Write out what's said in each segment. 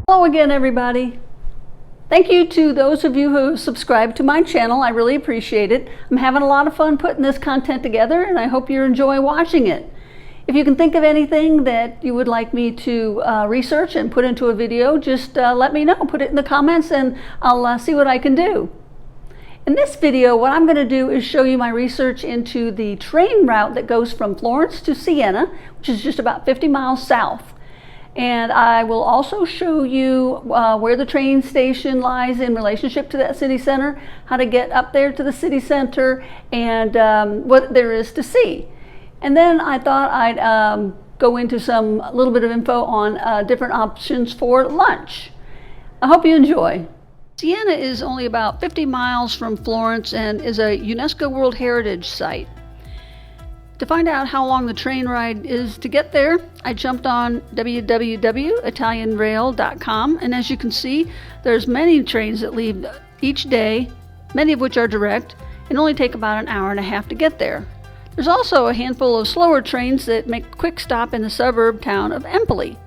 Hello again, everybody. Thank you to those of you who subscribed to my channel. I really appreciate it. I'm having a lot of fun putting this content together, and I hope you enjoy watching it. If you can think of anything that you would like me to research and put into a video, just let me know. Put it in the comments and I'll see what I can do. In this video, what I'm going to do is show you my research into the train route that goes from Florence to Siena, which is just about 50 miles south. And I will also show you where the train station lies in relationship to that city center, how to get up there to the city center, and what there is to see. And then I thought I'd go into some little bit of info on different options for lunch. I hope you enjoy. Siena is only about 50 miles from Florence and is a UNESCO World Heritage Site. To find out how long the train ride is to get there, I jumped on www.italianrail.com, and as you can see, there's many trains that leave each day, many of which are direct, and only take about an hour and a half to get there. There's also a handful of slower trains that make a quick stop in the suburb town of Empoli.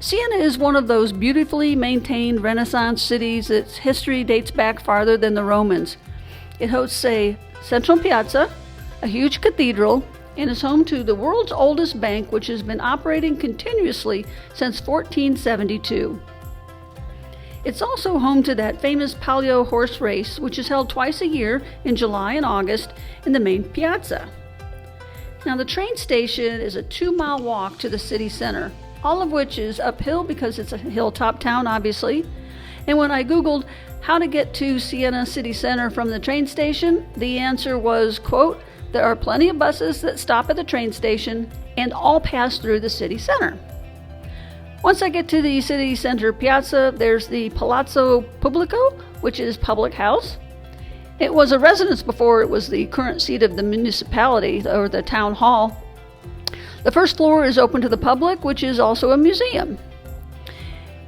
Siena is one of those beautifully maintained Renaissance cities that's history dates back farther than the Romans. It hosts a central piazza, a huge cathedral, and is home to the world's oldest bank, which has been operating continuously since 1472. It's also home to that famous Palio horse race, which is held twice a year in July and August in the main piazza. Now, the train station is a 2-mile walk to the city center, all of which is uphill because it's a hilltop town, obviously. And when I Googled how to get to Siena city center from the train station, the answer was, quote, "There are plenty of buses that stop at the train station and all pass through the city center." Once I get to the city center piazza, there's the Palazzo Pubblico, which is public house. It was a residence before it was the current seat of the municipality, or the town hall. The first floor is open to the public, which is also a museum.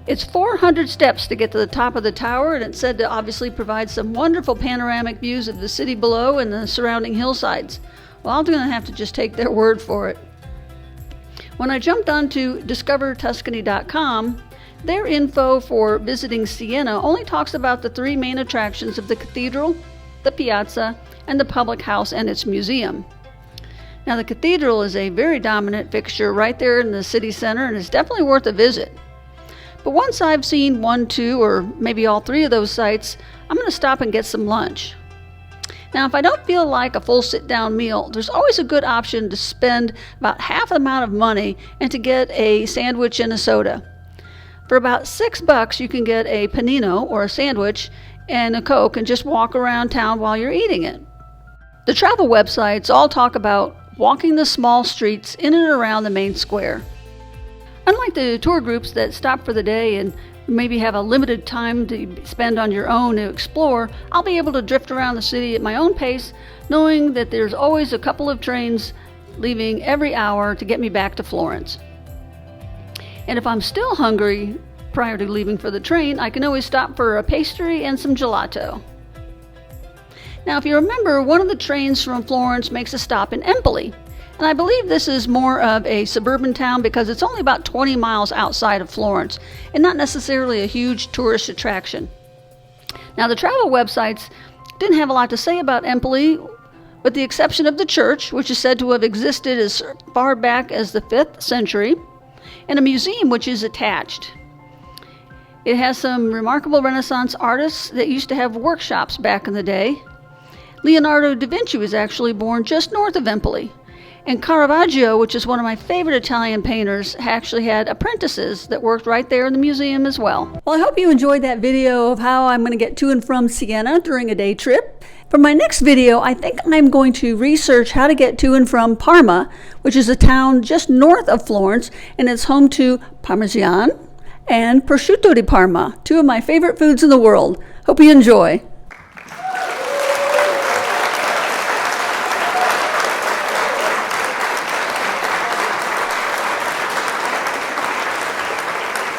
It's 400 steps to get to the top of the tower, and it's said to obviously provide some wonderful panoramic views of the city below and the surrounding hillsides. Well, I'm going to have to just take their word for it. When I jumped onto discovertuscany.com, their info for visiting Siena only talks about the 3 main attractions of the cathedral, the piazza, and the public house and its museum. Now, the cathedral is a very dominant fixture right there in the city center and is definitely worth a visit. But once I've seen 1, 2, or maybe all 3 of those sites, I'm going to stop and get some lunch. Now, if I don't feel like a full sit-down meal, there's always a good option to spend about half the amount of money and to get a sandwich and a soda. For about $6, you can get a panino, or a sandwich, and a Coke, and just walk around town while you're eating it. The travel websites all talk about walking the small streets in and around the main square. Unlike the tour groups that stop for the day and maybe have a limited time to spend on your own to explore, I'll be able to drift around the city at my own pace, knowing that there's always a couple of trains leaving every hour to get me back to Florence. And if I'm still hungry prior to leaving for the train, I can always stop for a pastry and some gelato. Now, if you remember, one of the trains from Florence makes a stop in Empoli. And I believe this is more of a suburban town because it's only about 20 miles outside of Florence and not necessarily a huge tourist attraction. Now, the travel websites didn't have a lot to say about Empoli, with the exception of the church, which is said to have existed as far back as the 5th century, and a museum which is attached. It has some remarkable Renaissance artists that used to have workshops back in the day. Leonardo da Vinci was actually born just north of Empoli. And Caravaggio, which is one of my favorite Italian painters, actually had apprentices that worked right there in the museum as well. Well, I hope you enjoyed that video of how I'm going to get to and from Siena during a day trip. For my next video, I think I'm going to research how to get to and from Parma, which is a town just north of Florence, and it's home to Parmesan and prosciutto di Parma, 2 of my favorite foods in the world. Hope you enjoy.